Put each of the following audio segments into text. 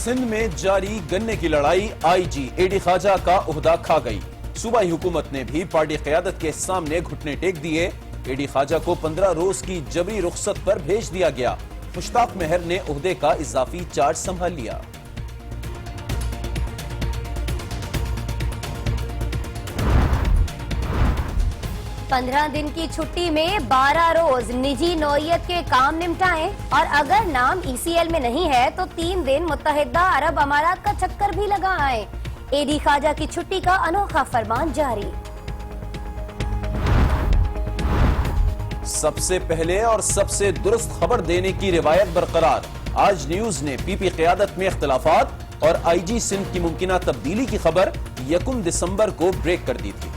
سندھ میں جاری گنے کی لڑائی آئی جی اے ڈی خواجہ کا عہدہ کھا گئی۔ صوبائی حکومت نے بھی پارٹی قیادت کے سامنے گھٹنے ٹیک دیے۔ اے ڈی خواجہ کو 15 روز کی جبری رخصت پر بھیج دیا گیا۔ مشتاق مہر نے عہدے کا اضافی چارج سنبھال لیا۔ پندرہ دن کی چھٹی میں 12 روز نجی نوعیت کے کام نمٹائیں، اور اگر نام ای سی ایل میں نہیں ہے تو 3 دن متحدہ عرب امارات کا چکر بھی لگا آئیں۔ اے ڈی خواجہ کی چھٹی کا انوکھا فرمان جاری۔ سب سے پہلے اور سب سے درست خبر دینے کی روایت برقرار۔ آج نیوز نے پی پی قیادت میں اختلافات اور آئی جی سندھ کی ممکنہ تبدیلی کی خبر 1 دسمبر کو بریک کر دی تھی۔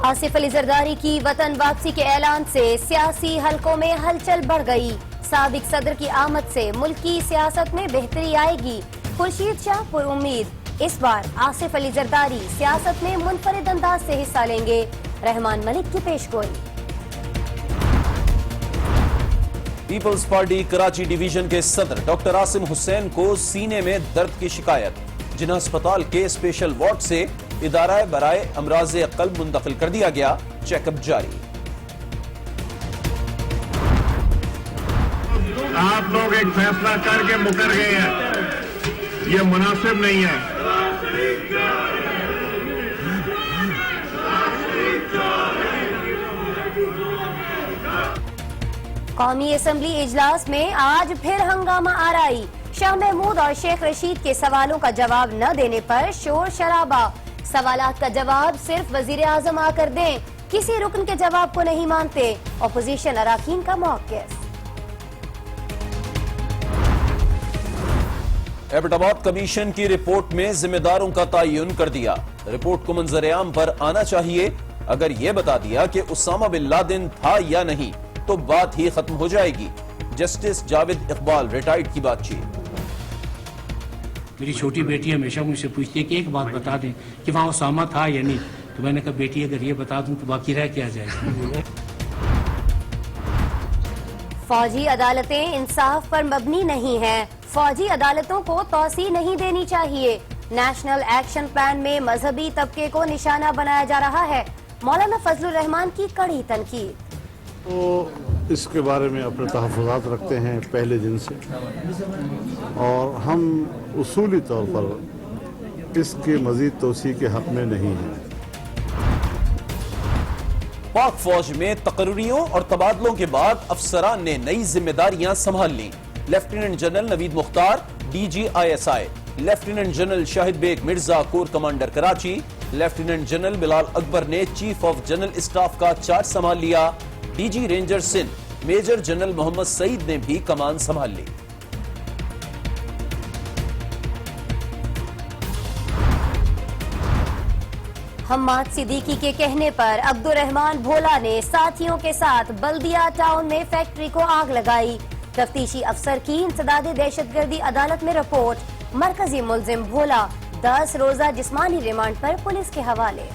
آصف علی زرداری کی وطن واپسی کے اعلان سے سیاسی حلقوں میں ہلچل بڑھ گئی۔ سابق صدر کی آمد سے ملکی سیاست میں بہتری آئے گی۔ خورشید شاہ پر امید اس بار آصف علی زرداری سیاست میں منفرد انداز سے حصہ لیں گے۔ رحمان ملک کی پیش گوئی۔ پیپلز پارٹی کراچی ڈویژن کے صدر ڈاکٹر عاصم حسین کو سینے میں درد کی شکایت۔ جناح ہسپتال کے اسپیشل وارڈ سے ادارہ برائے امراض قلب منتقل کر دیا گیا۔ چیک اپ جاری۔ آپ لوگ ایک فیصلہ کر کے مکر گئے ہیں، یہ مناسب نہیں ہے۔ قومی اسمبلی اجلاس میں آج پھر ہنگامہ آرائی۔ شاہ محمود اور شیخ رشید کے سوالوں کا جواب نہ دینے پر شور شرابہ۔ سوالات کا جواب صرف وزیر اعظم آ کر دیں، کسی رکن کے جواب کو نہیں مانتے۔ اپوزیشن اراکین کا موقف۔ ایبٹ آباد کمیشن کی رپورٹ میں ذمہ داروں کا تعین کر دیا۔ رپورٹ کو منظر عام پر آنا چاہیے۔ اگر یہ بتا دیا کہ اسامہ بن لادن تھا یا نہیں تو بات ہی ختم ہو جائے گی۔ جسٹس جاوید اقبال ریٹائرڈ کی بات چیت۔ میری چھوٹی بیٹی ہمیشہ مجھ سے پوچھتی ہے کہ ایک بات بتا دیں کہ وہاں اسامہ تھا یا نہیں، تو میں نے کہا بیٹی اگر یہ بتا دوں تو باقی رہ کیا جائے گا۔ فوجی عدالتیں انصاف پر مبنی نہیں ہیں۔ فوجی عدالتوں کو توسیع نہیں دینی چاہیے۔ نیشنل ایکشن پلان میں مذہبی طبقے کو نشانہ بنایا جا رہا ہے۔ مولانا فضل الرحمان کی کڑی تنقید۔ تو اس کے بارے میں اپنے تحفظات رکھتے ہیں پہلے دن سے، اور ہم اصولی طور پر اس کے مزید توسیع کے حق میں نہیں ہیں۔ پاک فوج میں تقرریوں اور تبادلوں کے بعد افسران نے نئی ذمہ داریاں سنبھال لیں۔ Lieutenant general Naveed Mukhtar D G I S I, lieutenant general Shahid Baig Mirza corps commander Karachi, lieutenant general Bilal Akbar نے چیف آف جنرل اسٹاف کا چارج سنبھال لیا۔ D G ranger Sindh major general Muhammad Saeed نے بھی کمان سنبھال لی۔ حماد صدیقی کے کہنے پر عبد الرحمان بھولا نے ساتھیوں کے ساتھ بلدیہ ٹاؤن میں فیکٹری کو آگ لگائی۔ تفتیشی افسر کی انسداد دہشت گردی عدالت میں رپورٹ۔ مرکزی ملزم بھولا 10 روزہ جسمانی ریمانڈ پر پولیس کے حوالے۔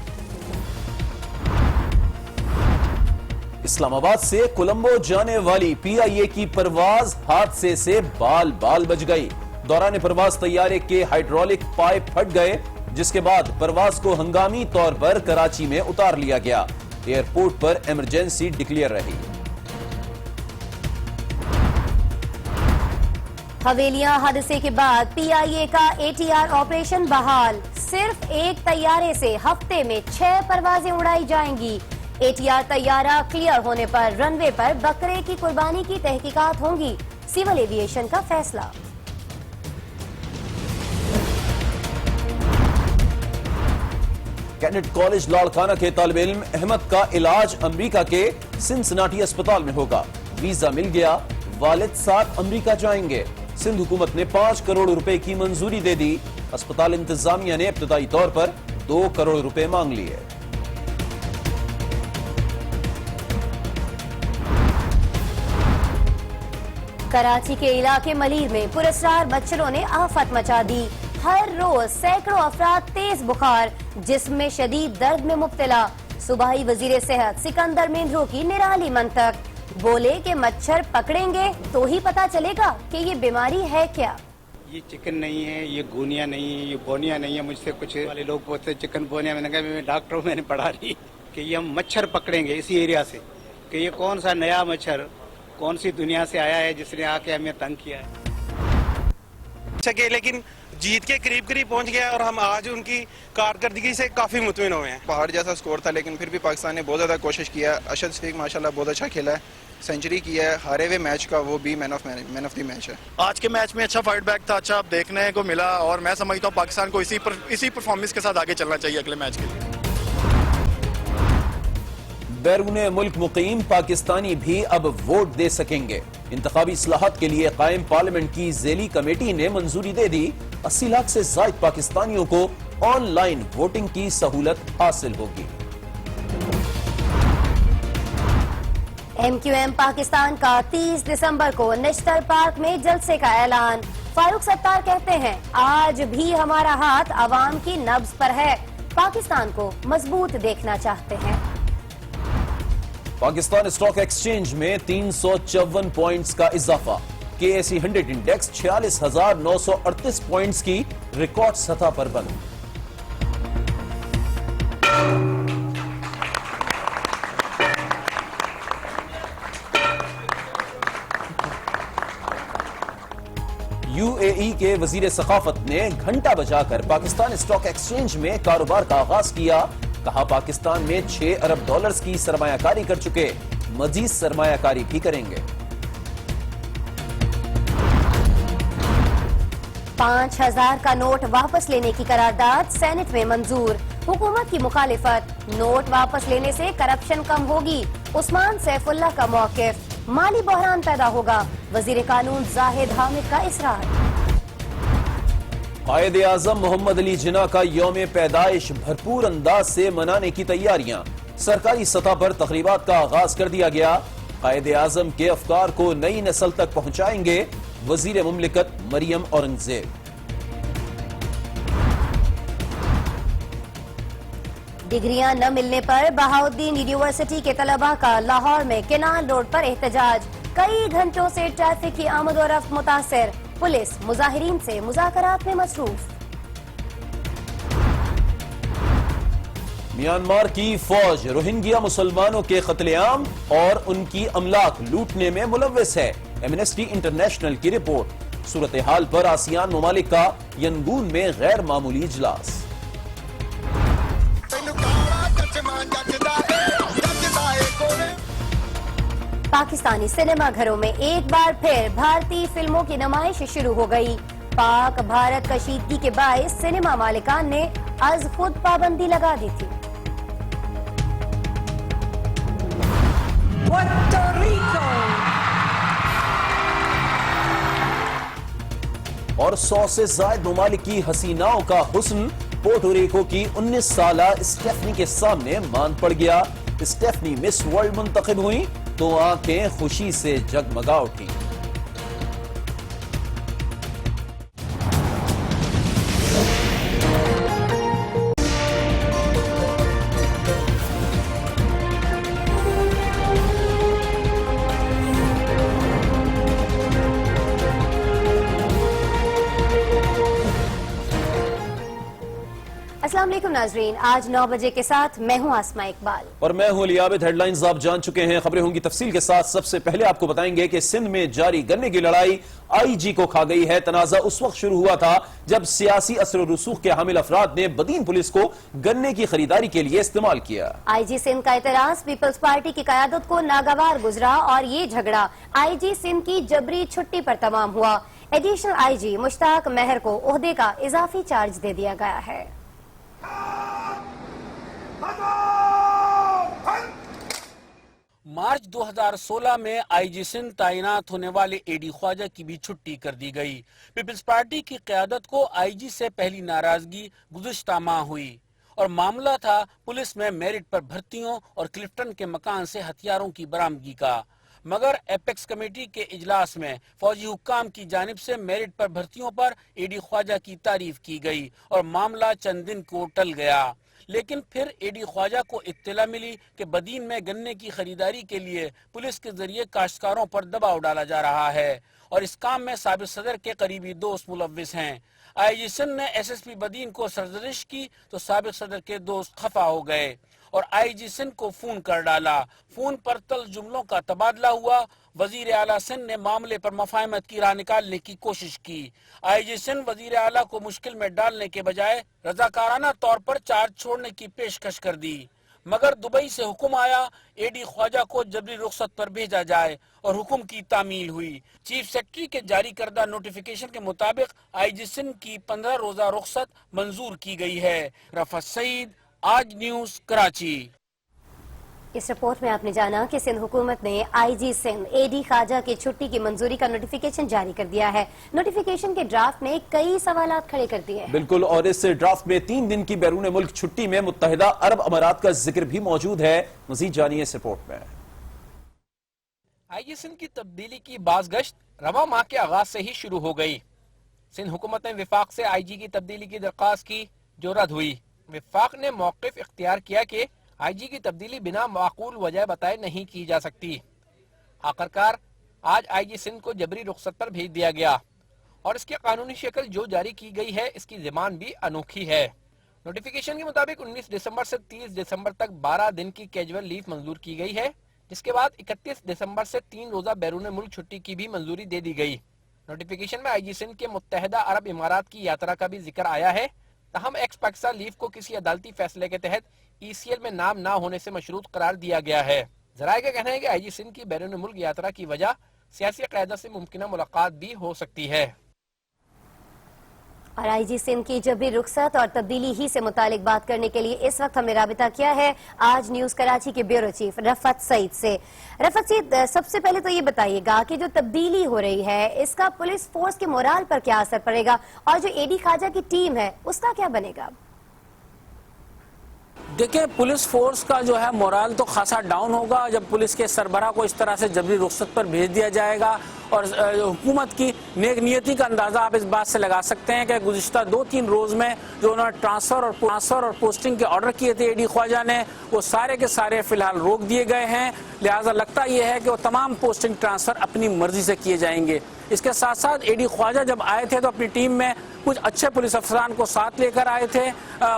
اسلام آباد سے کولمبو جانے والی پی آئی اے کی پرواز حادثے سے بال بال بچ گئی۔ دوران پرواز طیارے کے ہائیڈرولک پائپ پھٹ گئے، جس کے بعد پرواز کو ہنگامی طور پر کراچی میں اتار لیا گیا۔ ایئرپورٹ پر ایمرجنسی ڈکلیئر رہی۔ حویلیاں حادثے کے بعد پی آئی اے کا اے ٹی آر آپریشن بحال۔ صرف ایک طیارے سے ہفتے میں 6 پروازیں اڑائی جائیں گی۔ اے ٹی آر طیارہ کلیئر ہونے پر رن وے پر بکرے کی قربانی کی تحقیقات ہوں گی۔ سول ایویشن کا فیصلہ۔ کیڈٹ کالج لاڑکانہ کے طالب علم احمد کا علاج امریکہ کے سنسناٹی اسپتال میں ہوگا۔ ویزا مل گیا، والد ساتھ امریکہ جائیں گے۔ سندھ حکومت نے 5 کروڑ روپے کی منظوری دے دی۔ اسپتال انتظامیہ نے ابتدائی طور پر 2 کروڑ روپے مانگ لیے۔ کراچی کے علاقے ملیر میں پراسرار مچھروں نے آفت مچا دی۔ ہر روز سینکڑوں افراد تیز بخار، جسم میں شدید درد میں مبتلا۔ صوبائی وزیر صحت سکندر مہندرو کی نرالی منطق۔ بولے کہ مچھر پکڑیں گے تو ہی پتا چلے گا کہ یہ بیماری ہے کیا۔ یہ چکن نہیں ہے، یہ گونیا نہیں ہے، یہ بونیا نہیں ہے۔ مجھ سے کچھ والے لوگ پوچھتے چکن بونیا، میں نے کہا میں ڈاکٹر ہوں، میں نے پڑھا نہیں کہ یہ ہم مچھر پکڑیں گے اسی ایریا سے، کہ یہ کون سا نیا مچھر کون سی دنیا سے آیا ہے جس نے آ کے ہمیں تنگ کیا ہے۔ سکے لیکن جیت کے قریب پہنچ گیا اور ہم آج ان کی کارکردگی سے کافی مطمئن ہوئے ہیں۔ پہاڑ جیسا سکور تھا لیکن پھر بھی پاکستان نے بہت زیادہ کوشش کیا۔ ارشد شفیق ماشاءاللہ بہت اچھا کھیلا ہے، سینچری کیا ہے، ہارے ہوئے میچ کا وہ بھی مین آف دی میچ ہے۔ آج کے میچ میں اچھا فائٹ بیک تھا، اچھا دیکھنے کو ملا، اور میں سمجھتا ہوں پاکستان کو اسی پرفارمنس کے ساتھ آگے چلنا چاہیے اگلے میچ کے لیے۔ بیرون ملک مقیم پاکستانی بھی اب ووٹ دے سکیں گے۔ انتخابی اصلاحات کے لیے قائم پارلیمنٹ کی ذیلی کمیٹی نے منظوری دے دی۔ 80 لاکھ سے زائد پاکستانیوں کو آن لائن ووٹنگ کی سہولت حاصل ہوگی۔ ایم کیو ایم پاکستان کا 30 دسمبر کو نشتر پارک میں جلسے کا اعلان۔ فاروق ستار کہتے ہیں آج بھی ہمارا ہاتھ عوام کی نبض پر ہے، پاکستان کو مضبوط دیکھنا چاہتے ہیں۔ پاکستان اسٹاک ایکسچینج میں 354 پوائنٹس کا اضافہ، کے اے سی 100 انڈیکس 46,938 پوائنٹس کی ریکارڈ سطح پر بند۔ یو اے ای کے وزیر ثقافت نے گھنٹہ بجا کر پاکستان اسٹاک ایکسچینج میں کاروبار کا آغاز کیا۔ کہا پاکستان میں $6 ارب کی سرمایہ کاری کر چکے، مزید سرمایہ کاری بھی کریں گے۔ 5,000 کا نوٹ واپس لینے کی قرارداد سینٹ میں منظور۔ حکومت کی مخالفت، نوٹ واپس لینے سے کرپشن کم ہوگی۔ عثمان سیف اللہ کا موقف، مالی بحران پیدا ہوگا، وزیر قانون زاہد حامد کا اصرار۔ قائد اعظم محمد علی جناح کا یوم پیدائش بھرپور انداز سے منانے کی تیاریاں، سرکاری سطح پر تقریبات کا آغاز کر دیا گیا۔ قائد اعظم کے افکار کو نئی نسل تک پہنچائیں گے وزیر مملکت مریم اورنگزیب۔ ڈگریاں نہ ملنے پر بہاؤالدین یونیورسٹی کے طلباء کا لاہور میں کینال روڈ پر احتجاج، کئی گھنٹوں سے ٹریفک کی آمد و رفت متاثر، پولیس مظاہرین سے مذاکرات میں مصروف۔ میانمار کی فوج روہنگیا مسلمانوں کے قتل عام اور ان کی املاک لوٹنے میں ملوث ہے، ایمنسٹی انٹرنیشنل کی رپورٹ۔ صورتحال پر آسیان ممالک کا ینگون میں غیر معمولی اجلاس۔ پاکستانی سینما گھروں میں ایک بار پھر بھارتی فلموں کی نمائش شروع ہو گئی۔ پاک بھارت کشیدگی کے باعث سینما مالکان نے از خود پابندی لگا دی تھی۔ اور 100 سے زائد ممالک کی حسیناؤں کا حسن پورٹو ریکو کی 19 سالہ اسٹیفنی کے سامنے مان پڑ گیا۔ اسٹیفنی مس ورلڈ منتخب ہوئی تو آنکھیں خوشی سے جگمگا اٹھی۔ السلام علیکم ناظرین، آج 9 بجے کے ساتھ میں ہوں آسماء اقبال اور میں ہوں علی عابد۔ ہیڈ لائنز آپ جان چکے ہیں، خبریں ہوں گی تفصیل کے ساتھ۔ سب سے پہلے آپ کو بتائیں گے کہ سندھ میں جاری گنے کی لڑائی آئی جی کو کھا گئی ہے۔ تنازع اس وقت شروع ہوا تھا جب سیاسی اثر و رسوخ کے حامل افراد نے بدین پولیس کو گنے کی خریداری کے لیے استعمال کیا۔ آئی جی سندھ کا اعتراض پیپلز پارٹی کی قیادت کو ناگوار گزرا اور یہ جھگڑا آئی جی سندھ کی جبری چھٹی پر تمام ہوا۔ ایڈیشنل آئی جی مشتاق مہر کو عہدے کا اضافی چارج دے دیا گیا ہے۔ مارچ 2016 میں آئی جی سندھ تعینات ہونے والے اے ڈی خواجہ کی بھی چھٹی کر دی گئی۔ پیپلز پارٹی کی قیادت کو آئی جی سے پہلی ناراضگی گزشتہ ماہ ہوئی اور معاملہ تھا پولیس میں میرٹ پر بھرتیوں اور کلفٹن کے مکان سے ہتھیاروں کی برآمدگی کا، مگر ایپیکس کمیٹی کے اجلاس میں فوجی حکام کی جانب سے میرٹ پر بھرتیوں پر اے ڈی خواجہ کی تعریف کی گئی اور معاملہ چند دن کو ٹل گیا۔ لیکن پھر اے ڈی خواجہ کو اطلاع ملی کہ بدین میں گنے کی خریداری کے لیے پولیس کے ذریعے کاشتکاروں پر دباؤ ڈالا جا رہا ہے اور اس کام میں سابق صدر کے قریبی دوست ملوث ہیں۔ آئی جی سندھ نے ایس ایس پی بدین کو سرزنش کی تو سابق صدر کے دوست خفا ہو گئے اور آئی جی سندھ کو فون کر ڈالا۔ فون پر طلز جملوں کا تبادلہ ہوا۔ وزیر اعلیٰ سندھ نے معاملے پر مفاہمت کی راہ نکالنے کی کوشش کی۔ آئی جی سندھ وزیر اعلیٰ کو مشکل میں ڈالنے کے بجائے رضاکارانہ طور پر چارج چھوڑنے کی پیشکش کر دی، مگر دبئی سے حکم آیا اے ڈی خواجہ کو جبری رخصت پر بھیجا جائے اور حکم کی تعمیل ہوئی۔ چیف سیکرٹری کے جاری کردہ نوٹیفیکیشن کے مطابق آئی جی سندھ کی 15 روزہ رخصت منظور کی گئی ہے۔ رفعت سعید، آج نیوز، کراچی۔ اس رپورٹ میں آپ نے جانا کہ سندھ حکومت نے آئی جی سندھ اے ڈی خواجہ کی چھٹی کی منظوری کا نوٹیفیکیشن جاری کر دیا ہے۔ نوٹیفیکیشن کے ڈرافٹ میں کئی سوالات کھڑے کر دیے ہیں۔ بالکل، اور اس ڈرافٹ میں 3 دن کی بیرون ملک چھٹی میں متحدہ عرب امارات کا ذکر بھی موجود ہے۔ مزید جانیے اس رپورٹ میں۔ آئی جی سندھ کی تبدیلی کی باز گشت رواں ماہ کے آغاز سے ہی شروع ہو گئی۔ سندھ حکومت نے وفاق سے آئی جی کی تبدیلی کی درخواست کی جو رد ہوئی۔ وفاق نے موقف اختیار کیا کہ آئی جی کی تبدیلی بنا معقول وجہ بتائے نہیں کی جا سکتی۔ آخرکار آج آئی جی سندھ کو جبری رخصت پر بھیج دیا گیا اور اس کی قانونی شکل جو جاری کی گئی ہے اس کی زبان بھی انوکھی ہے۔ نوٹیفیکیشن کے مطابق 19 دسمبر سے 30 دسمبر تک 12 دن کی کیجول لیو منظور کی گئی ہے، جس کے بعد 31 دسمبر سے 3 روزہ بیرون ملک چھٹی کی بھی منظوری دے دی گئی۔ نوٹیفیکیشن میں آئی جی سندھ کے متحدہ عرب امارات کی یاترا کا بھی ذکر آیا ہے، تاہم ایکس پاکستان لیو کو کسی عدالتی فیصلے کے تحت ای سی ایل میں نام نہ ہونے سے مشروط قرار دیا گیا ہے۔ ذرائع کا کہنا ہے کہ آئی جی سندھ کی بیرون ملک یاترا کی وجہ سیاسی قیادت سے ممکنہ ملاقات بھی ہو سکتی ہے۔ اور آئی جی سندھ کی جبری رخصت اور تبدیلی ہی سے متعلق بات کرنے کے لیے اس وقت ہم نے رابطہ کیا ہے آج نیوز کراچی کے بیورو چیف رفعت سعید سے۔ رفعت سعید، سب سے پہلے تو یہ بتائیے گا کہ جو تبدیلی ہو رہی ہے اس کا پولیس فورس کے مورال پر کیا اثر پڑے گا، اور جو اے ڈی خواجہ کی ٹیم ہے اس کا کیا بنے گا؟ دیکھیں، پولیس فورس کا جو ہے مورال تو خاصا ڈاؤن ہوگا جب پولیس کے سربراہ کو اس طرح سے جبری رخصت پر بھیج دیا جائے گا، اور حکومت کی نیک نیتی کا اندازہ آپ اس بات سے لگا سکتے ہیں کہ گزشتہ 2-3 روز میں جو انہوں نے ٹرانسفر اور پوسٹنگ کے آرڈر کیے تھے اے ڈی خواجہ نے، وہ سارے کے سارے فی الحال روک دیے گئے ہیں۔ لہٰذا لگتا یہ ہے کہ وہ تمام پوسٹنگ ٹرانسفر اپنی مرضی سے کیے جائیں گے۔ اس کے ساتھ ساتھ اے ڈی خواجہ جب آئے تھے تو اپنی ٹیم میں کچھ اچھے پولیس افسران کو ساتھ لے کر آئے تھے،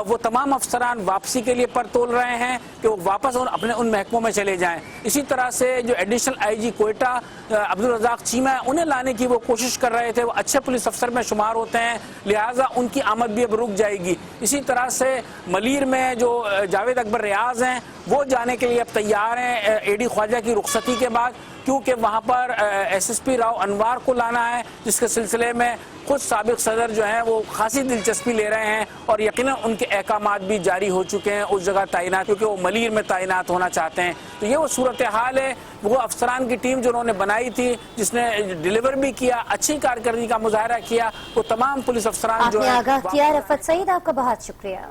وہ تمام افسران واپسی کے لیے پر تول رہے ہیں کہ وہ واپس اپنے ان محکموں میں چلے جائیں۔ اسی طرح سے جو ایڈیشنل آئی جی کوئٹہ عبدالرزاق چیمہ ہے، انہیں لانے کی وہ کوشش کر رہے تھے، وہ اچھے پولیس افسر میں شمار ہوتے ہیں، لہٰذا ان کی آمد بھی اب رک جائے گی۔ اسی طرح سے ملیر میں جو جاوید اکبر ریاض ہیں وہ جانے کے لیے اب تیار ہیں اے ڈی خواجہ کی رخصتی کے بعد، کیونکہ وہاں پر ایس ایس پی راؤ انوار کو لانا ہے، جس کے سلسلے میں خود سابق صدر جو ہیں وہ خاصی دلچسپی لے رہے ہیں اور یقیناً ان کے احکامات بھی جاری ہو چکے ہیں اس جگہ تعینات، کیونکہ وہ ملیر میں تعینات ہونا چاہتے ہیں۔ تو یہ وہ صورتحال ہے، وہ افسران کی ٹیم جو انہوں نے بنائی تھی، جس نے ڈیلیور بھی کیا، اچھی کارکردگی کا مظاہرہ کیا، وہ تمام پولیس افسران جو ہیں آگاہ کیا۔ رفعت سعید، آپ کا بہت شکریہ۔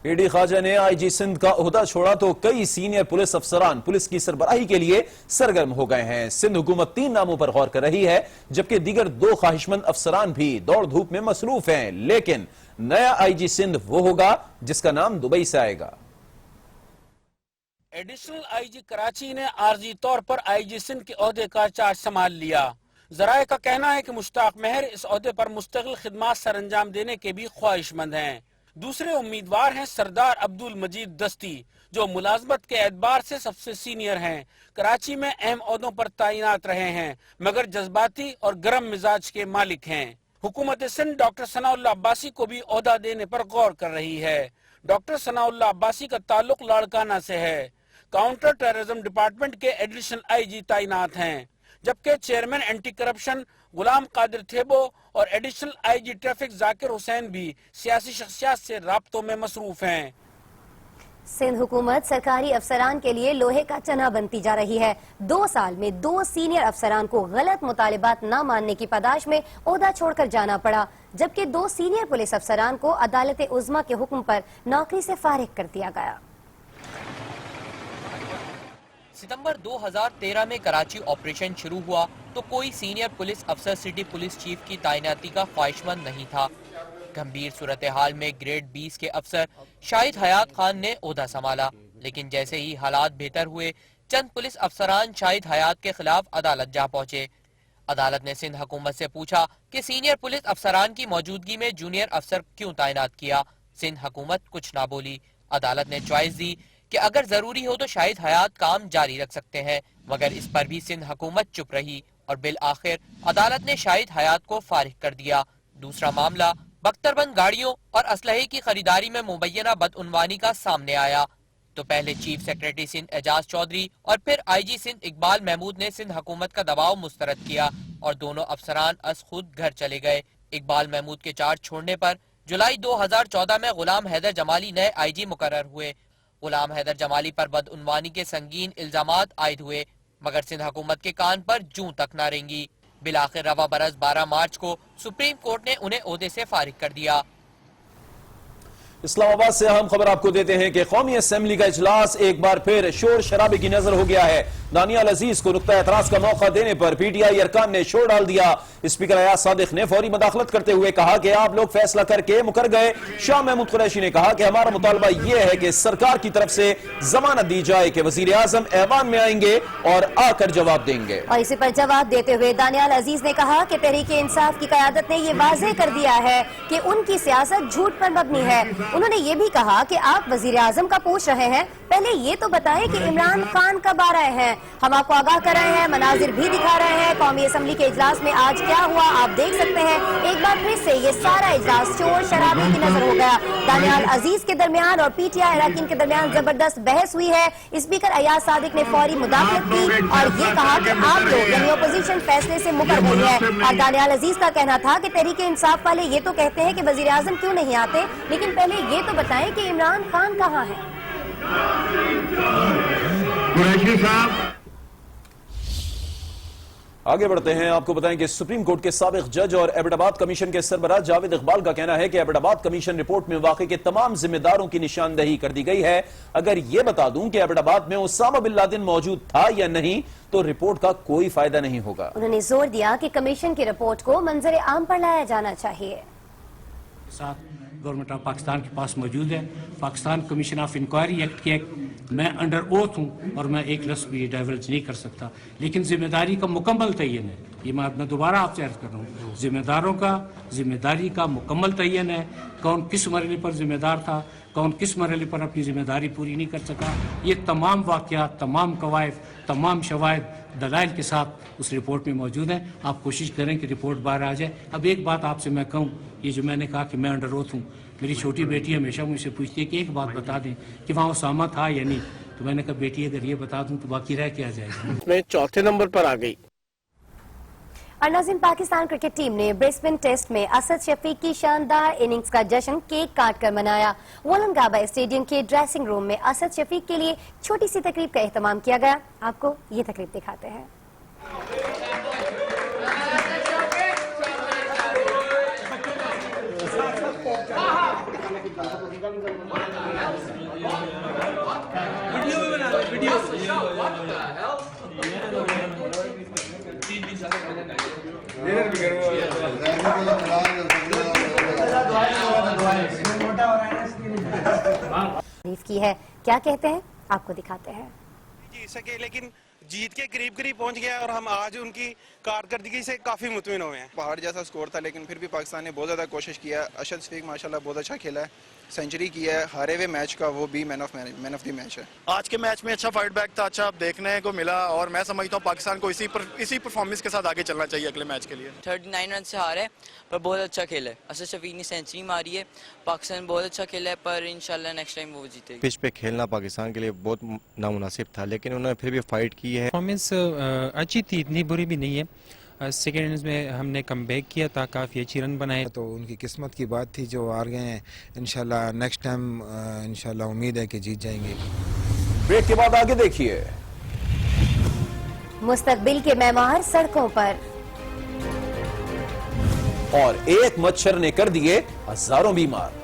اے ڈی خواجہ نے آئی جی سندھ کا عہدہ چھوڑا تو کئی سینئر پولیس افسران پولیس کی سربراہی کے لیے سرگرم ہو گئے ہیں۔ سندھ حکومت 3 ناموں پر غور کر رہی ہے، جبکہ دیگر 2 خواہشمند افسران بھی دوڑ دھوپ میں مصروف ہیں، لیکن نیا آئی جی سندھ وہ ہوگا جس کا نام دبئی سے آئے گا۔ ایڈیشنل آئی جی کراچی نے عارضی طور پر آئی جی سندھ کے عہدے کا چارج سنبھال لیا۔ ذرائع کا کہنا ہے کہ مشتاق مہر اس عہدے پر مستقل خدمات سر انجام دینے کے بھی خواہشمند ہیں۔ دوسرے امیدوار ہیں سردار عبد المجید دستی، جو ملازمت کے اعتبار سے سب سے سینئر ہیں، کراچی میں اہم عہدوں پر تعینات رہے ہیں، مگر جذباتی اور گرم مزاج کے مالک ہیں۔ حکومت سندھ ڈاکٹر ثناء اللہ عباسی کو بھی عہدہ دینے پر غور کر رہی ہے۔ ڈاکٹر ثناء اللہ عباسی کا تعلق لاڑکانہ سے ہے۔ کاؤنٹر ٹیررزم ڈپارٹمنٹ کے ایڈیشنل آئی جی تعینات ہیں، جبکہ chairman anti corruption Ghulam Qadir تھیبو اور ایڈیشنل آئی جی ٹریفک ذاکر حسین بھی سیاسی شخصیات سے رابطوں میں مصروف ہیں۔ سندھ حکومت سرکاری افسران کے لیے لوہے کا چنا بنتی جا رہی ہے۔ 2 سال میں 2 سینئر افسران کو غلط مطالبات نہ ماننے کی پاداش میں عہدہ چھوڑ کر جانا پڑا، جبکہ 2 سینئر پولیس افسران کو عدالت عظمیٰ کے حکم پر نوکری سے فارغ کر دیا گیا۔ ستمبر 2013 میں کراچی آپریشن شروع ہوا تو کوئی سینئر پولیس افسر سٹی پولیس چیف کی تعیناتی کا خواہشمند نہیں تھا۔ گمبھیر صورتحال میں گریڈ 20 کے افسر شاہد حیات خان نے عہدہ سنبھالا، لیکن جیسے ہی حالات بہتر ہوئے چند پولیس افسران شاہد حیات کے خلاف عدالت جا پہنچے۔ عدالت نے سندھ حکومت سے پوچھا کہ سینئر پولیس افسران کی موجودگی میں جونیئر افسر کیوں تعینات کیا۔ سندھ حکومت کچھ نہ بولی۔ عدالت نے چوائس دی کہ اگر ضروری ہو تو شاہد حیات کام جاری رکھ سکتے ہیں، مگر اس پر بھی سندھ حکومت چپ رہی اور بالآخر عدالت نے شاہد حیات کو فارغ کر دیا۔ دوسرا معاملہ بختربند گاڑیوں اور اسلحے کی خریداری میں مبینہ بدعنوانی کا سامنے آیا تو پہلے چیف سیکرٹری سندھ اعجاز چودھری اور پھر آئی جی سندھ اقبال محمود نے سندھ حکومت کا دباؤ مسترد کیا اور دونوں افسران از خود گھر چلے گئے۔ اقبال محمود کے چارج چھوڑنے پر جولائی 2014 میں غلام حیدر جمالی نئے آئی جی مقرر ہوئے۔ غلام حیدر جمالی پر بدعنوانی کے سنگین الزامات عائد ہوئے، مگر سندھ حکومت کے کان پر جوں تک نہ رینگی۔ بالآخر رواں برس 12 مارچ کو سپریم کورٹ نے انہیں عہدے سے فارغ کر دیا۔ اسلام آباد سے اہم خبر آپ کو دیتے ہیں کہ قومی اسمبلی کا اجلاس ایک بار پھر شور شرابے کی نظر ہو گیا ہے۔ دانیال عزیز کو نقطہ اعتراض کا موقع دینے پر پی ٹی آئی ارکان نے شور ڈال دیا۔ اسپیکر ایاز صادق نے فوری مداخلت کرتے ہوئے کہا کہ آپ لوگ فیصلہ کر کے مکر گئے۔ شاہ محمود قریشی نے کہا کہ ہمارا مطالبہ یہ ہے کہ سرکار کی طرف سے ضمانت دی جائے کہ وزیر اعظم ایوان میں آئیں گے اور آ کر جواب دیں گے۔ اور اسی پر جواب دیتے ہوئے دانیال عزیز نے کہا کہ تحریک انصاف کی قیادت نے یہ واضح کر دیا ہے کہ ان کی سیاست جھوٹ پر مبنی ہے۔ انہوں نے یہ بھی کہا کہ آپ وزیر اعظم کا پوچھ رہے ہیں، پہلے یہ تو بتائیں کہ عمران خان کب آ رہے ہیں۔ ہم آپ کو آگاہ کر رہے ہیں، مناظر بھی دکھا رہے ہیں۔ قومی اسمبلی کے اجلاس میں آج کیا ہوا آپ دیکھ سکتے ہیں۔ ایک بار پھر سے یہ سارا اجلاس شور شرابے کی نظر ہو گیا۔ دانیال عزیز کے درمیان اور پی ٹی آئی اراکین کے درمیان زبردست بحث ہوئی ہے۔ اسپیکر ایاز صادق نے فوری مداخلت کی اور یہ کہا کہ آپ لوگ یعنی اپوزیشن فیصلے سے مکر گئی ہے۔ اور دانیال عزیز کا کہنا تھا کہ تحریک انصاف والے یہ تو کہتے ہیں کہ وزیر اعظم کیوں نہیں آتے، لیکن پہلے یہ تو بتائیں کہ عمران خان کہاں ہے۔ قریشی صاحب آگے بڑھتے ہیں، آپ کو بتائیں کہ سپریم کورٹ کے سابق جج اور ایبٹ آباد کمیشن کے سربراہ جاوید اقبال کا کہنا ہے کہ ایبٹ آباد کمیشن رپورٹ میں واقعے کے تمام ذمہ داروں کی نشاندہی کر دی گئی ہے۔ اگر یہ بتا دوں کہ ایبٹ آباد میں اسامہ بن لادن موجود تھا یا نہیں تو رپورٹ کا کوئی فائدہ نہیں ہوگا۔ انہوں نے زور دیا کہ کمیشن کی رپورٹ کو منظر عام پر لایا جانا چاہیے۔ ساتھ گورنمنٹ آف پاکستان کے پاس موجود ہے، Pakistan commission of inquiry act کے میں انڈر اوتھ ہوں اور میں ایک لفظ بھی ڈائیورج نہیں کر سکتا، لیکن ذمہ داری کا مکمل تعین ہے۔ یہ میں دوبارہ آپ سے عرض کر رہا ہوں، ذمہ داروں کا ذمہ داری کا مکمل تعین ہے، کون کس مرحلے پر ذمہ دار تھا، کون کس مرحلے پر اپنی ذمہ داری پوری نہیں کر سکا۔ یہ تمام واقعات، تمام قوائف، تمام شواہد دلائل کے ساتھ اس رپورٹ میں موجود ہیں۔ آپ کوشش کریں کہ رپورٹ باہر آ جائے۔ اب ایک بات آپ سے میں کہوں، یہ جو میں نے کہا کہ میں انڈر اوتھ ہوں، میری چھوٹی بیٹی ہمیشہ مجھ سے پوچھتی ہے کہ ایک بات بتا دیں کہ وہاں اسامہ تھا یا نہیں، تو میں نے کہا بیٹی اگر یہ بتا دوں تو باقی رہ کیا جائے گا۔ میں چوتھے نمبر پر آ گئی۔ اور ناظرین، پاکستان کرکٹ ٹیم نے برسبن ٹیسٹ میں اسد شفیق کی شاندار اننگز کا جشن کیک کاٹ کر منایا۔ وولنگابا اسٹیڈیم کے ڈریسنگ روم میں اسد شفیق کے لیے چھوٹی سی تقریب کا اہتمام کیا گیا۔ آپ کو یہ تقریب دکھاتے ہیں۔ تعریف کی ہے، کیا کہتے ہیں آپ کو دکھاتے ہیں۔ جیت سکے لیکن جیت کے قریب پہنچ گیا اور ہم آج ان کی کارکردگی سے کافی مطمئن ہوئے ہیں۔ پہاڑ جیسا سکور تھا لیکن پھر بھی پاکستان نے بہت زیادہ کوشش کیا۔ ارشد شفیق ماشاءاللہ بہت اچھا کھیلا ہے، سینچری کی ہے، ہارے ہوئے میچ کا وہ بھی مین آف دی میچ ہے۔ آج کے میچ میں اچھا فائٹ بیک تھا، اچھا دیکھنے کو ملا اور میں سمجھتا ہوں پاکستان کو اسی پرفارمنس کے ساتھ آگے چلنا چاہیے اگلے میچ کے لیے۔ 39 رن سے ہارے پر بہت اچھا کھیلا ہے۔ اسد شفیق نے سینچری ماری ہے، پاکستان بہت اچھا کھیلا ہے پر انشاءاللہ نیکسٹ ٹائم وہ جیتے گا۔ پچ پہ کھیلنا پاکستان کے لیے بہت نامناسب تھا لیکن انہوں نے پھر بھی فائٹ کی ہے۔ پرفارمنس اچھی تھی، اتنی بری بھی نہیں ہے۔ سیکنڈ اننگز میں ہم نے کم بیک کیا تھا، کافی اچھی رن بنائے، تو ان کی قسمت کی بات تھی جو ہار گئے ہیں۔ انشاءاللہ نیکسٹ ٹائم انشاءاللہ امید ہے کہ جیت جائیں گے۔ بریک کے بعد آگے دیکھیے۔ مستقبل کے معمار سڑکوں پر، اور ایک مچھر نے کر دیے ہزاروں بیمار۔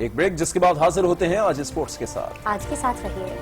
ایک بریک جس کے بعد حاضر ہوتے ہیں آج اسپورٹس کے ساتھ. آج کے ساتھ رہیے.